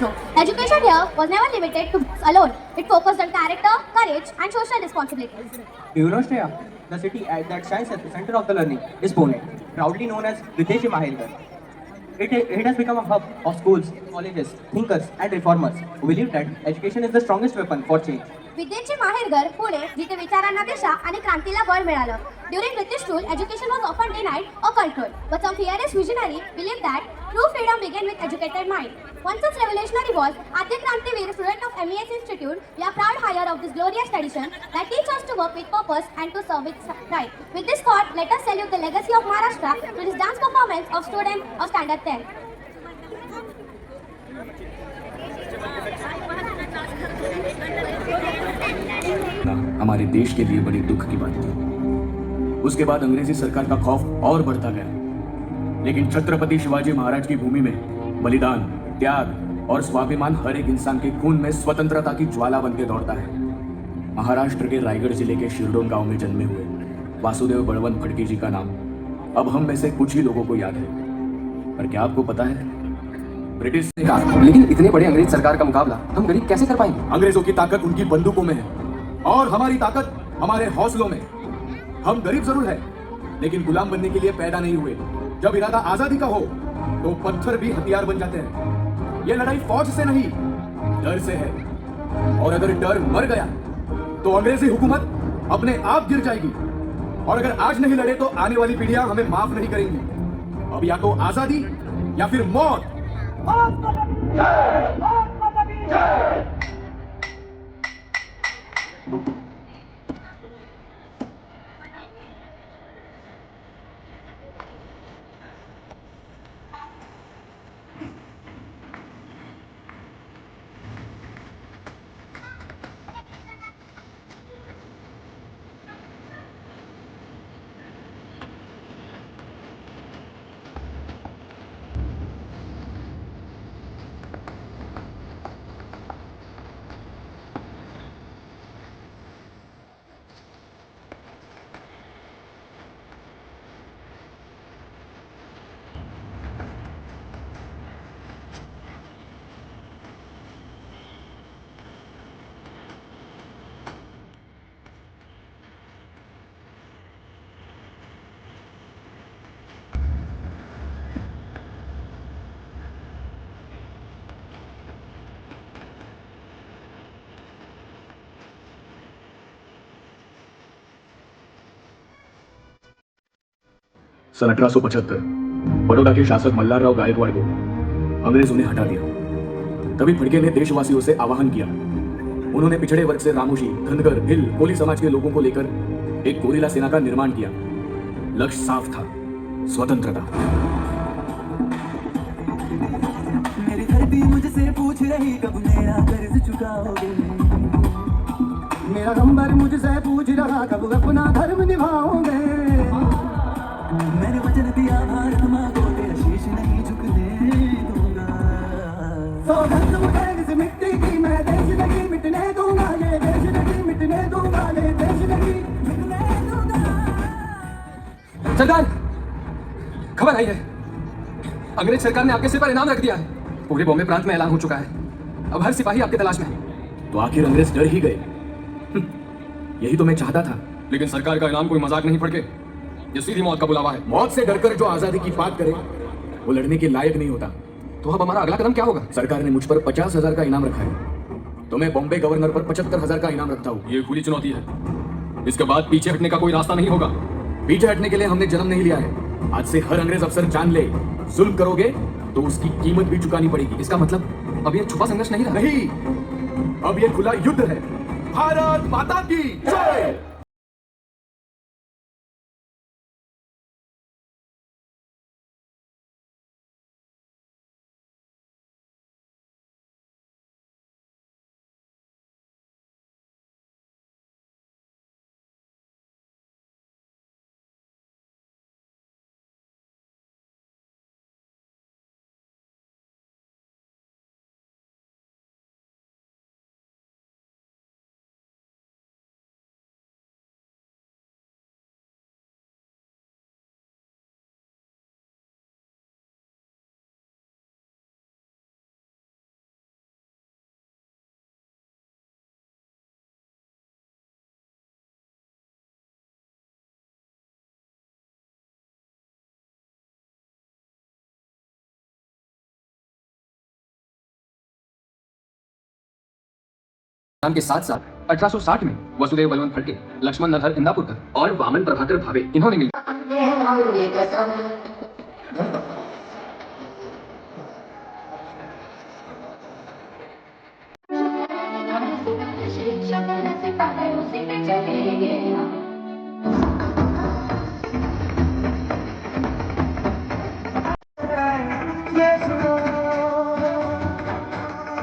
classroom. Education here was never limited to books alone. It focused on character, courage, and social responsibilities. Eurostria, the city that shines at the center of the learning, is Pune, proudly known as Videshi Mahargar. It has become a hub of schools, colleges, thinkers, and reformers who believe that education is the strongest weapon for change. विद्येचे माहेरघर Pune जिथे विचारांना दिशा आणि क्रांतीला बळ मिळालं. During British rule, education was often denied or controlled, but some fearless visionary believed that true freedom began with educated mind. One such revolutionary was Adya Krantivir, student of MES Institute. We are proud hire of this glorious tradition that teach us to work with purpose and to serve with pride. With this thought, let us salute the legacy of Maharashtra to this dance performance of students of Standard 10. हमारे देश के लिए बड़ी दुख की बात थी। उसके बाद अंग्रेजी सरकार का खौफ और बढ़ता गया, लेकिन छत्रपति शिवाजी महाराज की भूमि में बलिदान, त्याग और स्वाभिमान हर एक इंसान के खून में स्वतंत्रता की ज्वाला बनके दौड़ता है। महाराष्ट्र के रायगढ़ जिले के शिरडोन गांव में जन्मे हुए वासुदेव बळवंत फडके जी का नाम अब हम में से कुछ ही लोगों को याद है, पर क्या आपको पता है ब्रिटिश ने कहा, लेकिन इतने बड़े अंग्रेज सरकार का मुकाबला हम गरीब कैसे कर पाएंगे? अंग्रेजों की ताकत उनकी बंदूकों में है और हमारी ताकत हमारे हौसलों में। हम गरीब जरूर है, लेकिन गुलाम बनने के लिए पैदा नहीं हुए। जब इरादा आजादी का हो तो पत्थर भी हथियार बन जाते हैं। ये लड़ाई फौज से नहीं, डर से है, और अगर डर मर गया तो अंग्रेजी हुकूमत अपने आप गिर जाएगी। और अगर आज नहीं लड़े तो आने वाली पीढ़ियां हमें माफ नहीं करेंगी। अब या तो आजादी या फिर मौत। सन 1875 बड़ौदा के शासक मल्हारराव गायकवाड़ को अंग्रेजों ने हटा दिया। तभी फडके ने देशवासियों से आह्वान किया। उन्होंने पिछड़े वर्ग से रामोशी, धनगर, भिल, कोली समाज के लोगों को लेकर एक गोरिल्ला सेना का निर्माण किया। लक्ष्य साफ था, स्वतंत्रता। मेरी धरती मुझसे पूछ रही कब मेरा कर्ज चुकाओगे। मेरा नंबर मुझसे पूछ रहा कब अपना धर्म निभाओगे। मैंने वचन दिया भारत माँ को तेरा शीश नहीं झुकने दूंगा। सौगंध मुझे इस मिट्टी की, मैं देश नहीं मिटने दूंगा। ये देश नहीं मिटने दूंगा। ये देश नहीं मिटने दूंगा। सरकार, खबर आई है, अंग्रेज सरकार ने आपके सिर पर इनाम रख दिया है। पूरे बॉम्बे प्रांत में ऐलान हो चुका है। अब हर सिपाही आपकी तलाश में है। तो आखिर अंग्रेज डर ही गए। यही तो मैं चाहता था। लेकिन सरकार का इनाम कोई मजाक नहीं फड़के, ये सीधी मौत का बुलावा है। मौत से डरकर जो आजादी की बात करे वो लड़ने के लायक नहीं होता। तो अब हमारा अगला कदम क्या होगा? सरकार ने मुझ पर 50,000 का इनाम रखा है, तो मैं बॉम्बे गवर्नर पर 75,000 का इनाम रखता हूँ। ये खुली चुनौती है, इसके बाद पीछे हटने का कोई रास्ता नहीं होगा। पीछे हटने के लिए हमने जन्म नहीं लिया है। आज से हर अंग्रेज अफसर जान ले, जुल्म करोगे तो उसकी कीमत भी चुकानी पड़ेगी। इसका मतलब अब ये छुपा संघर्ष नहीं रहा। नहीं, अब ये खुला युद्ध है। भारत माता की जय। के साथ साथ 1860 में वसुदेव बलवंत फडके, लक्ष्मण नरहर इंदापुरकर और वामन प्रभाकर भावे इन्होंने मिल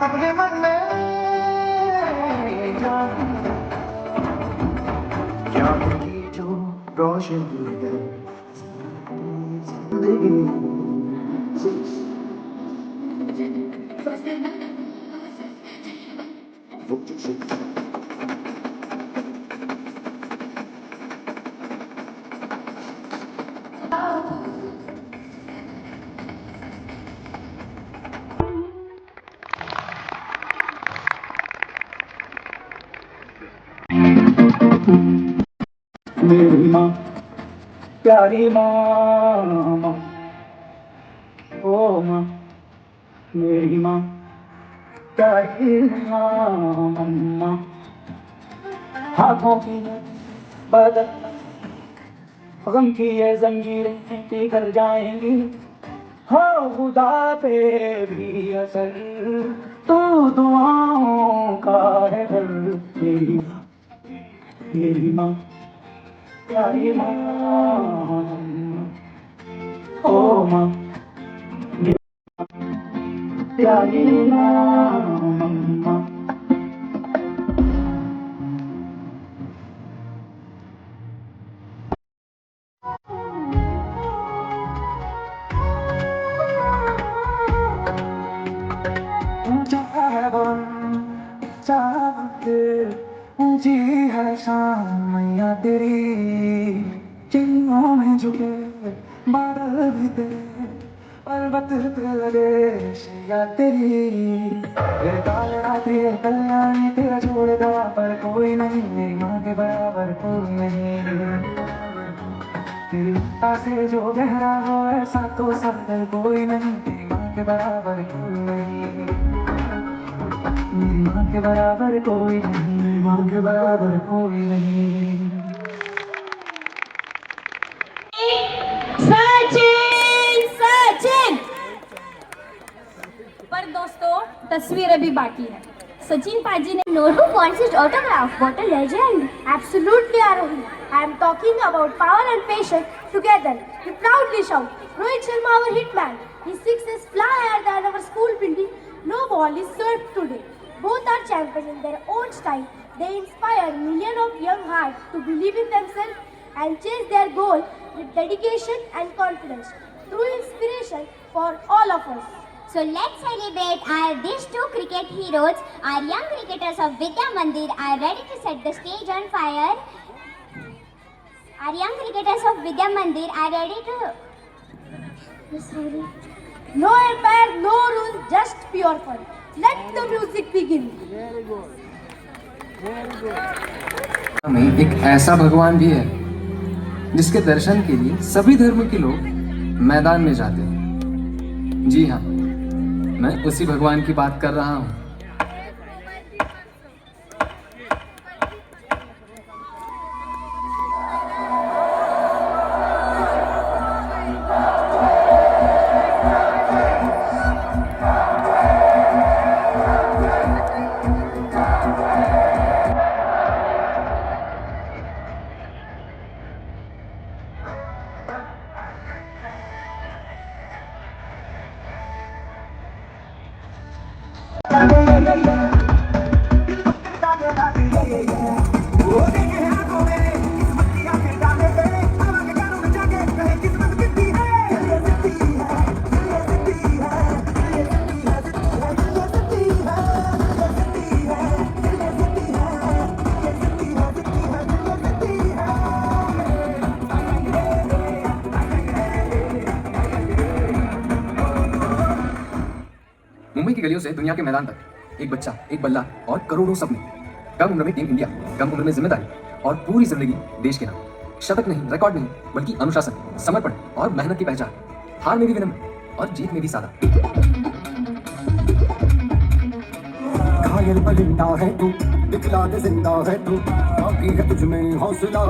अपने मन में क्या की जो रोशनी है मेरी माँ प्यारी माँ, ओ माँ मेरी माँ प्यारी माँ, हाथों की बदल गम की ये जंजीरें पिघल जाएंगी, हो खुदा पे भी असर, तो दुआओं का है घर। मेरी माँ प्यारी माँ, ओ माँ प्यारी माँ। ऊंची है शान मैया तेरी, चिन्हों में झुके बादल भी तेरे, पर्वत पे लगे शैया तेरी। ये काल रात्रि है कल्याणी, तेरा छोड़ता पर कोई नहीं, मेरी माँ के बराबर कोई नहीं। तेरी माता से जो गहरा हो ऐसा तो समझ कोई नहीं, तेरी माँ के बराबर कोई नहीं, मेरी माँ के बराबर कोई नहीं, मेरी माँ के बराबर कोई नहीं। सचिन सचिन। पर दोस्तों तस्वीर अभी बाकी है। सचिन पाजी ने notebook wants his autograph. What a legend! Absolutely, Arohi. I am talking about power and patience together. We proudly shout, Rohit Sharma, our hitman. His sixes fly higher than our school building. No ball is served today. Both are champions in their own style. They inspire millions of young hearts to believe in themselves and chase their goal with dedication and confidence. True inspiration for all of us. So let's celebrate these two cricket heroes. Our young cricketers of Vidya Mandir are ready to set the stage on fire. Our young cricketers of Vidya Mandir are ready to... No empire, no rules, just pure fun. Let the music begin. में एक ऐसा भगवान भी है जिसके दर्शन के लिए सभी धर्म के लोग मैदान में जाते हैं। जी हाँ, मैं उसी भगवान की बात कर रहा हूँ। मुंबई की गलियों से दुनिया के मैदान तक एक बच्चा, एक बल्ला और करोड़ों सपने। कम उम्र में टीम इंडिया, कम उम्र में जिम्मेदारी और पूरी जिंदगी देश के नाम। शतक नहीं, रिकॉर्ड नहीं, बल्कि अनुशासन, समर्पण और मेहनत की पहचान। हार में भी विनम्र और जीत में भी सादा। घायल बदलता है तू दिखला दे जिंदा है तू, बाकी है तुझ में हौसला।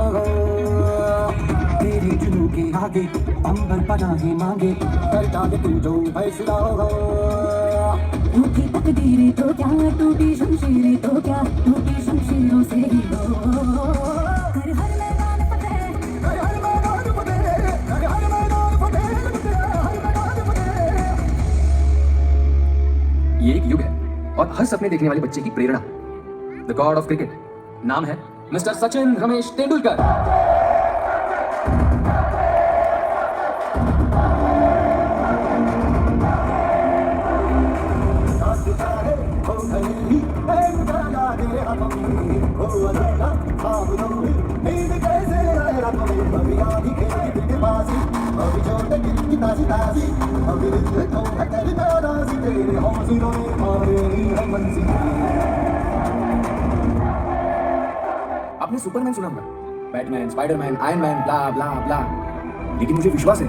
तेरे जुनू के आगे अंबर पनाहे मांगे, कर डाले तू जो फैसला। टूटी तकदीरें तो क्या, टूटी शमशीरें तो क्या, टूटी शमशीरों से ही लो। कर हर मैदान फतेह, कर हर मैदान फतेह, कर हर मैदान फतेह, हर मैदान फतेह। ये एक युग है और हर सपने देखने वाले बच्चे की प्रेरणा। द गॉड ऑफ क्रिकेट, नाम है मिस्टर सचिन रमेश तेंदुलकर। आपने सुपरमैन सुना होगा, बैटमैन, स्पाइडरमैन, आयरन मैन, ब्ला ब्ला ब्ला, लेकिन मुझे विश्वास है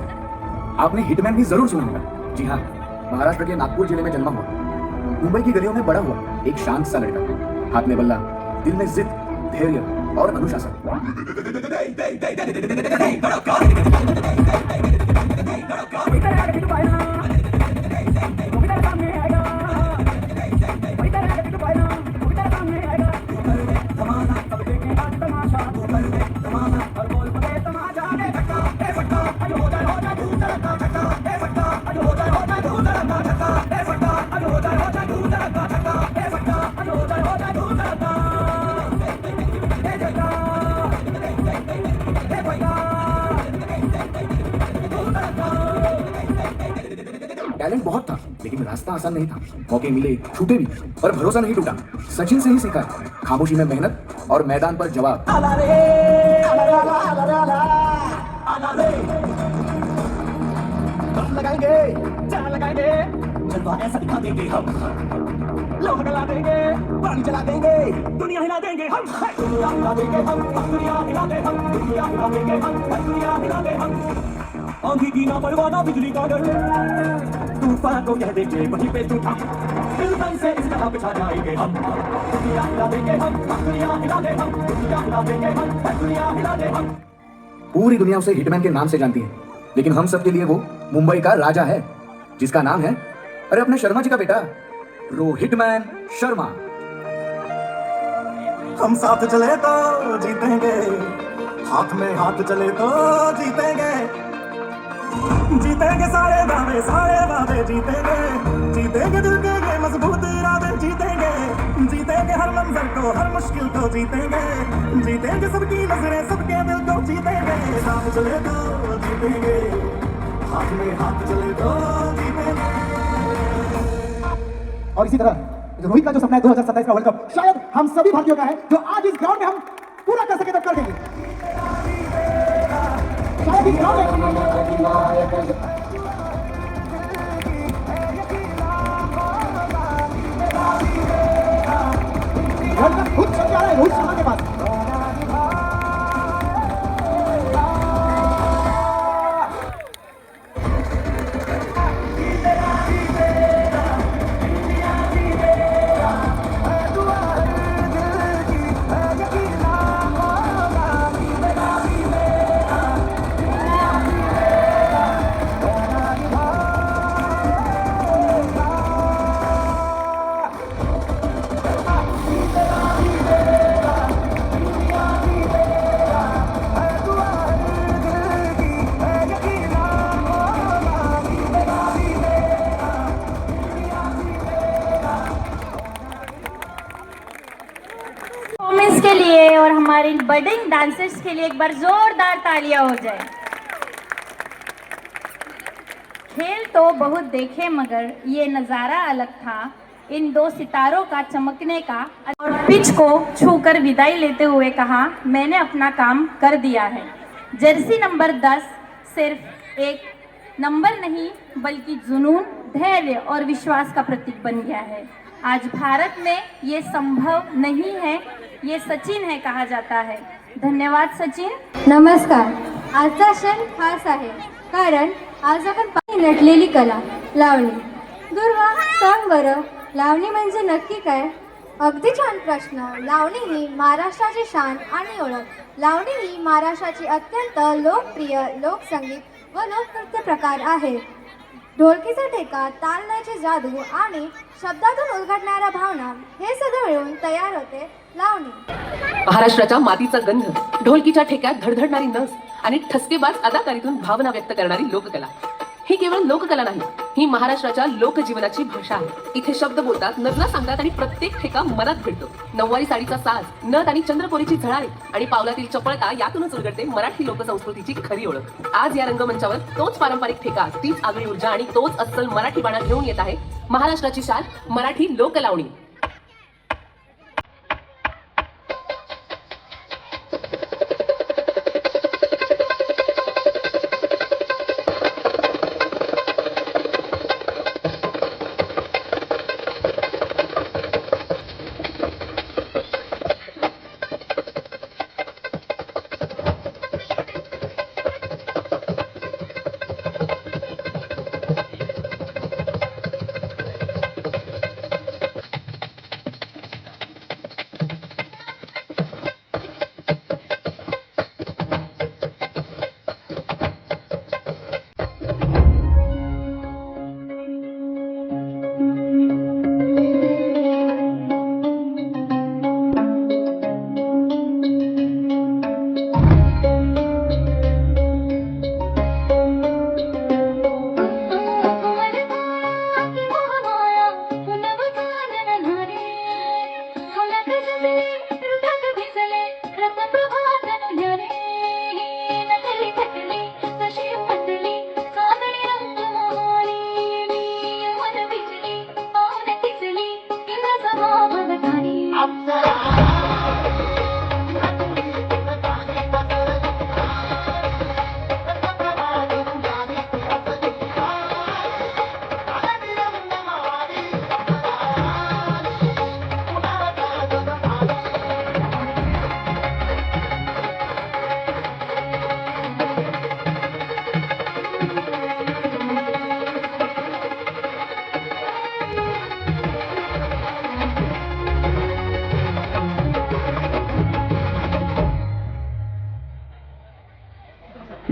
आपने हिटमैन भी जरूर सुना होगा। जी हाँ, महाराष्ट्र के नागपुर जिले में जन्मा हुआ, मुंबई की गलियों में बड़ा हुआ एक शांत सा लड़का, हाथ में बल्ला, दिल में जिद, धैर्य और अनुशासन। टैलेंट बहुत था, लेकिन रास्ता आसान नहीं था। मौके मिले, छूटे भी, पर भरोसा नहीं टूटा। सचिन से ही सीखा, खामोशी में मेहनत और मैदान पर जवाब। लगाएंगे, चाल लगाएंगे, जलवा ऐसा दिखा देंगे हम, लोग हिला देंगे, पानी चला देंगे, दुनिया हिला देंगे हम, दुनिया हिला देंगे हम, दुनिया हिला देंगे हम, दुनिया हिला देंगे हम, दुनिया हिला देंगे हम। आंधी की ना परवाना, बिजली का डर, तूफान को कह देंगे वहीं पे तू था, फिल्म से इस तरह बिछा जाएंगे हम, दुनिया हिला देंगे हम, दुनिया हिला देंगे हम, दुनिया हिला देंगे हम, दुनिया हिला देंगे हम। पूरी दुनिया उसे हिटमैन के नाम से जानती है, लेकिन हम सब के लिए वो मुंबई का राजा है, जिसका नाम है, अरे अपने शर्मा जी का बेटा, रोहितमैन शर्मा। हम साथ चले तो जीतेंगे, हाथ में हाथ चले तो जीतेंगे, जीतेंगे सारे वादे जीतेंगे, जीतेंगे दिल के ये मजबूत इरादे जीतेंगे, जीतेंगे हर मंजर को, हर मुश्किल को जीतेंगे, जीतेंगे सबकी नजरें, सबके दिल को जीतेंगे, साथ चले तो जीतेंगे, हाथ में हाथ चले तो जीतेंगे। और इसी तरह रोहित का जो सपना है 2027 का वर्ल्ड कप, शायद हम सभी भारतीयों का है, जो आज इस ग्राउंड में हम पूरा कर सके तो कर देंगे। शायद इस ग्राउंड में वर्ल्ड कप खुद चल रहा है रोहित शर्मा के पास। के लिए और हमारे बडिंग डांसर्स के लिए एक बार जोरदार तालियां हो जाए। खेल तो बहुत देखे, मगर ये नज़ारा अलग था, इन दो सितारों का चमकने का। और पिच को छूकर विदाई लेते हुए कहा, मैंने अपना काम कर दिया है। जर्सी नंबर 10 सिर्फ एक नंबर नहीं, बल्कि जुनून, धैर्य और विश्वास का प्रतीक बन गया है। आज भारत में ये संभव नहीं है, ये सचिन है कहा जाता है। धन्यवाद सचिन। नमस्कार। आजचा क्षण खास आहे, कारण आज आपण नटलेली कला लावणी. दुर्वा, सांग बरं, लावणी म्हणजे नक्की काय? अगदी छान प्रश्न. लावणी ही महाराष्ट्राची शान आणि ओळख. लावणी ही महाराष्ट्राची अत्यंत लोकप्रिय लोकसंगीत व लोकनृत्य प्रकार आहे. ढोलकीचा ठेका, तालण्याची जादू आणि शब्दातून उलगडणाऱ्या भावना हे सगळं मिळून तयार होते लावणी. महाराष्ट्राच्या मातीचा गंध, ढोलकीच्या ठेक्यात धडधडणारी नस आणि ठसकेबाज अदाकारीतून भावना व्यक्त करणारी लोककला. ही केवळ लोककला नाही, ही महाराष्ट्राच्या लोकजीवनाची भाषा आहे. इथे शब्द बोलतात, नजरा सांगतात आणि प्रत्येक ठेका मनात भिडतो. नऊवारी साडीचा साज, नथ आणि चंद्रकोरीची झळाळी आणि पावलातील चपळता यातूनच उलगडते मराठी लोकसंस्कृतीची खरी ओळख. आज या रंगमंचावर तोच पारंपरिक ठेका, तीच आगळी ऊर्जा आणि तोच अस्सल मराठी बाणा घेऊन येत आहे महाराष्ट्राची शान मराठी लोकलावणी.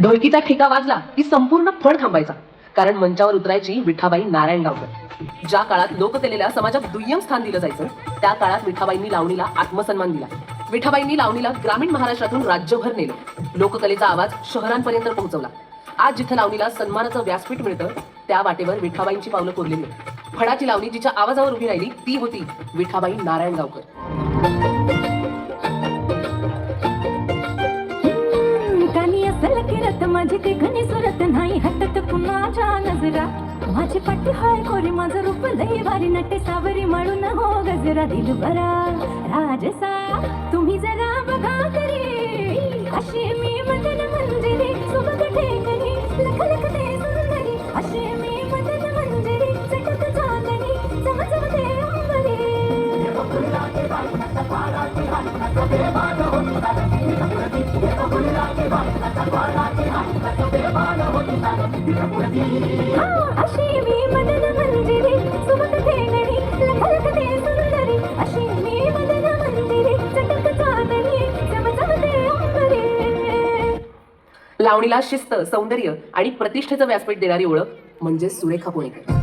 ढोलकीचा ठेका वाजला की संपूर्ण फड थांबायचा, कारण मंचावर उतरायची विठाबाई नारायणगावकर. ज्या काळात लोककलेला समाजात दुय्यम स्थान दिलं जायचं, त्या काळात विठाबाईंनी लावणीला आत्मसन्मान दिला. विठाबाईंनी लावणीला ग्रामीण महाराष्ट्रातून राज्यभर नेलं, लोककलेचा आवाज शहरांपर्यंत पोहोचवला. आज जिथं लावणीला सन्मानाचं व्यासपीठ मिळतं, त्या वाटेवर विठाबाईंची पावलं कोरलेली. फडाची लावणी जिच्या आवाजावर उभी राहिली ती होती विठाबाई नारायणगावकर. माझी काही घणी सुरत नाही हटत कुणाच्या नजरा. माझी पट्टी हाय कोरी, माझं रूप लई भारी, नटे सावरी म्हणून हो गजरा. दिल बरा राजसा तुम्ही जरा बघा तरी, अशी मी मदन मंजिरी सुबक ठेकणी, लख लखते सुंदरी. अशी मी मदन मंजिरी चटक चांदणी, चमचमते अंबरी. अशी मी मदन मंजिरी सुबक ठेकणी, लख लखते सुंदरी. अशी मी मदन मंजिरी चटक चांदणी, चमचमते अंबरी. लावणीला शिस्त, सौंदर्य आणि प्रतिष्ठेचं व्यासपीठ देणारी ओळख म्हणजे सुरेखा पुणेकर.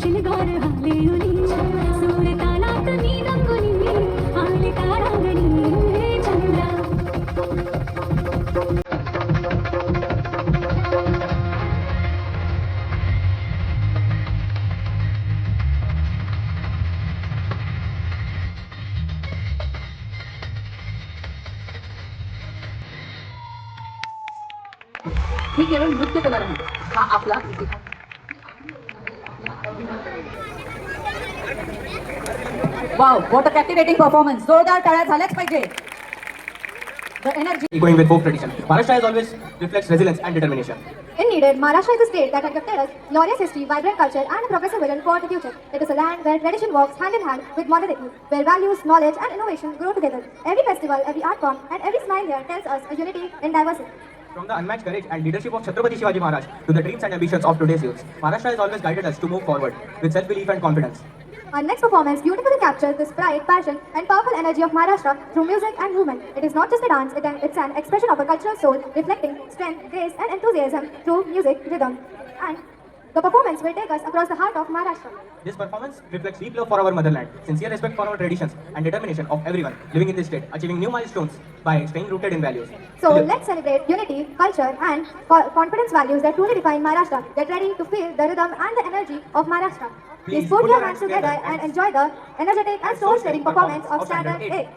शिलगार हालेउनी सूर तालात मी रंगुनी, आले का रंगणी चंद्रा. ही केवळ नृत्य कला नाही, हा आपला इतिहास. वाव, व्हॉट अ कॅप्टिवेटिंग परफॉर्मन्स. जोरदार टाळ्या झाल्याच पाहिजे. The energy. Going with folk tradition, Maharashtra has always reflects resilience and determination. Indeed, Maharashtra is a state that has gifted us glorious history, vibrant culture, and a progressive vision for the future. It is a land where tradition walks hand in hand with modernity, where values, knowledge, and innovation grow together. Every festival, every art form, and every smile here tells us a unity in diversity. From the unmatched courage and leadership of Chhatrapati Shivaji Maharaj to the dreams and ambitions of today's youth, Maharashtra has always guided us to move forward with self-belief and confidence. Our next performance beautifully captures this pride, passion, and powerful energy of Maharashtra through music and movement. It is not just a dance, it's an expression of a cultural soul, reflecting strength, grace, and enthusiasm through music, rhythm. And the performance will take us across the heart of Maharashtra. This performance reflects deep love for our motherland, sincere respect for our traditions, and determination of everyone living in this state, achieving new milestones by staying rooted in values. So let's celebrate unity, culture, and confidence values that truly define Maharashtra. Get ready to feel the rhythm and the energy of Maharashtra. Please put your hands together and enjoy the energetic and soul-stirring performance of Standard 8.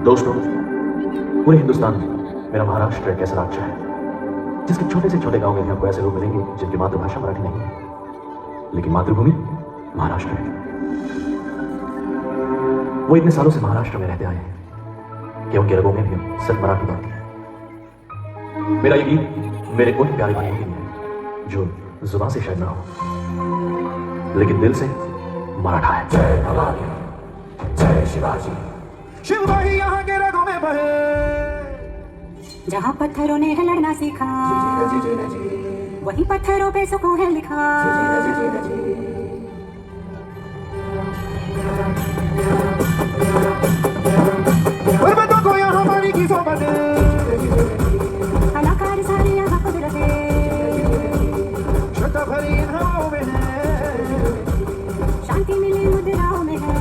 दोस्तों, पूरे हिंदुस्तान में मेरा महाराष्ट्र एक ऐसा राज्य है जिसके छोटे से छोटे गांव में भी आपको ऐसे लोग मिलेंगे जिनकी मातृभाषा मराठी नहीं है, लेकिन मातृभूमि महाराष्ट्र है. वो इतने सालों से महाराष्ट्र में रहते आए हैं कि उनके रगों में भी सिर्फ मराठी दौड़ती है. मेरा ये गीत मेरे उन प्यारे भाइयों के लिए जो जुबान से शायद ना हो लेकिन दिल से मराठा है. जय भवानी, जय शिवाजी. शिव भाई यहाँ के रगों में बहे, जहाँ पत्थरों ने है लड़ना सीखा, वही पत्थरों पे सुकून है लिखा. पर्वतों को यहाँ पानी की सोबत, कलाकार सारे यहाँ कुदरत है, श्रद्धा भरी इन हवाओं में है, शांति मिली मुद्राओं में है.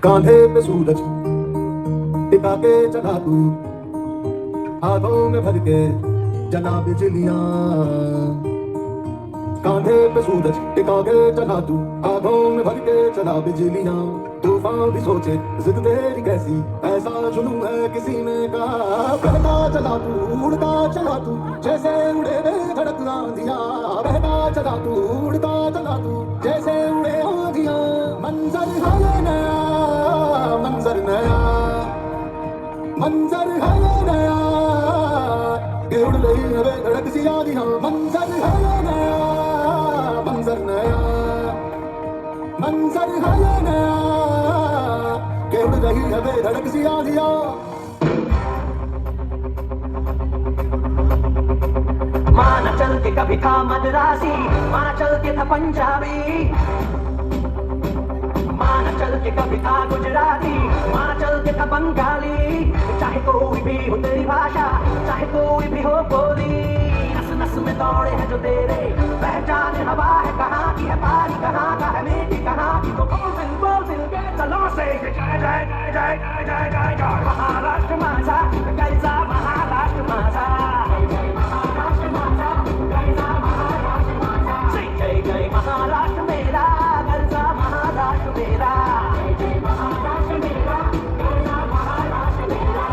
कांधे पे सूरज टिका के चला तू, हाथों में भर के जला बिजलियां. कांधे पे सूरज टिका के चला तू, हाथों में भर के चला बिजलियां. तूफान भी सोचे जिद तेरी कैसी, ऐसा जुनून है किसी ने कहा. बहता चला तू, उड़ता चला तू, जैसे उड़े बेधड़क आंधियां. बहता चला तू, उड़ता चला तू, जैसे उड़े आंधियां. मंजर है नया, मंजर नया, मंजर है नया, के उड़ रही है बेधड़क सी आंधियां. मंजर है नया, मंजर नया, मंजर है नया, के उड़ रही है बेधड़क सी आंधियां. माना चल के कभी था मद्रासी, माना चल के था पंजाबी, माना चल के कभी था गुजराती, माना चल के था बंगाली. चाहे कोई भी हो तेरी भाषा, चाहे कोई भी हो बोली, नस नस में दौड़े हैं जो तेरे, पहचान हवा है कहाँ की है पारी, कहाँ का है मेरी कहाँ की. तो बोल दिल के तलों से जय जय जय जय जय जय जय महाराष्ट्र माझा, कैसा महाराष्ट्र माझा, महाराष्ट्र माझा, कैसा महाराष्ट्र माझा. जय जय महाराष्ट्र मेरा, कैसा महाराष्ट्र मेरा, जय महाराष्ट्र मेरा, कैसा महाराष्ट्र मेरा.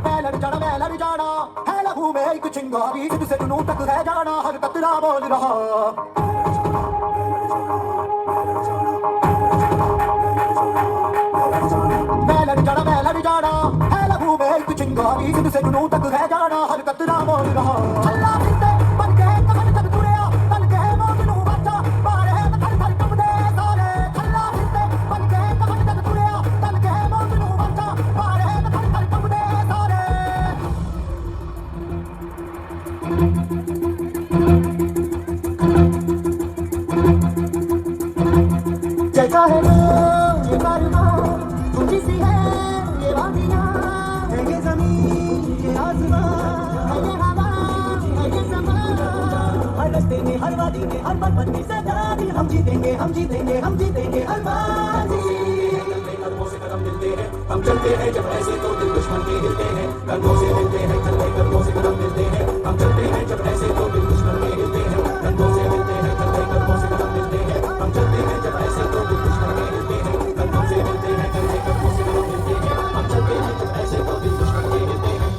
मैं लड़ जाना है लहू में एक चिंगारी, जिद से जुनून तक है जाना, हर कतरा बोल रहा. मैं लड़ जाना है लहू में एक चिंगारी, जिद से जुनून तक है जाना, हर कतरा बोल रहा. अल्लाह फिरते बन के कहन जब तुरिया, तन के मौत नू बच्चा मारे है थर थर कंबदे सारे. अल्लाह फिरते बन के कहन जब तुरिया, तन के मौत नू बच्चा मारे है थर थर कंबदे सारे. ये कारवां मुझे सी है ये वादियां है ये ज़मीन ये आसमां है ये हवा है ये समा हर रास्ते में हर वादी में हर पर्वत में सरदारी हम जीतेंगे हम जीतेंगे हम जीतेंगे हर बाजी कदमों से कदम मिलते हैं हम चलते हैं जब ऐसे तो दिल दुश्मन के हिलते हैं कदमों से मिलते हैं चलते कदमों से कदम मिलते हैं हम चलते हैं जब ऐसे तो दिल दुश्मन के हिलते हैं कदमों से मिलते हैं चलते कदमों से कदम मिलते हैं हम चलते हैं जब ऐसे तो दिल दुश्मन के हिलते हैं कदमों से मिलते हैं चलते कदमों से कदम मिलते हैं हम चलते हैं जब ऐसे तो दिल दुश्मन के हिलते हैं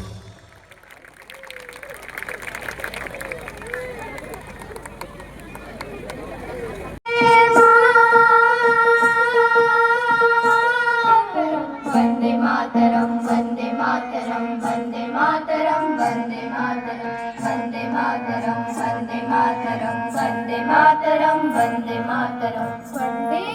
वंदे मातरम वंदे मातरम वंदे मातरम वंदे मातरम वंदे मातरम वंदे मातरम वंदे मातरम वंदे मातरम वंदे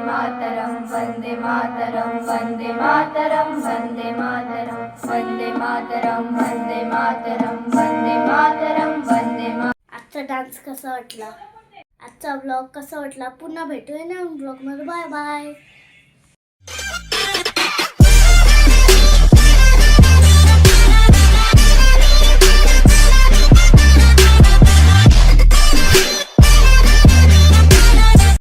मातरम वंदे मातरम वंदे मातरम वंदे मातरम वंदे मातरम वंदे मातरम वंदे मातरम वंदे मातरम. आजचा डान्स कसा वाटला, आजचा ब्लॉग कसा वाटला, पुन्हा भेटूया ना ब्लॉगमध्ये. Bye bye.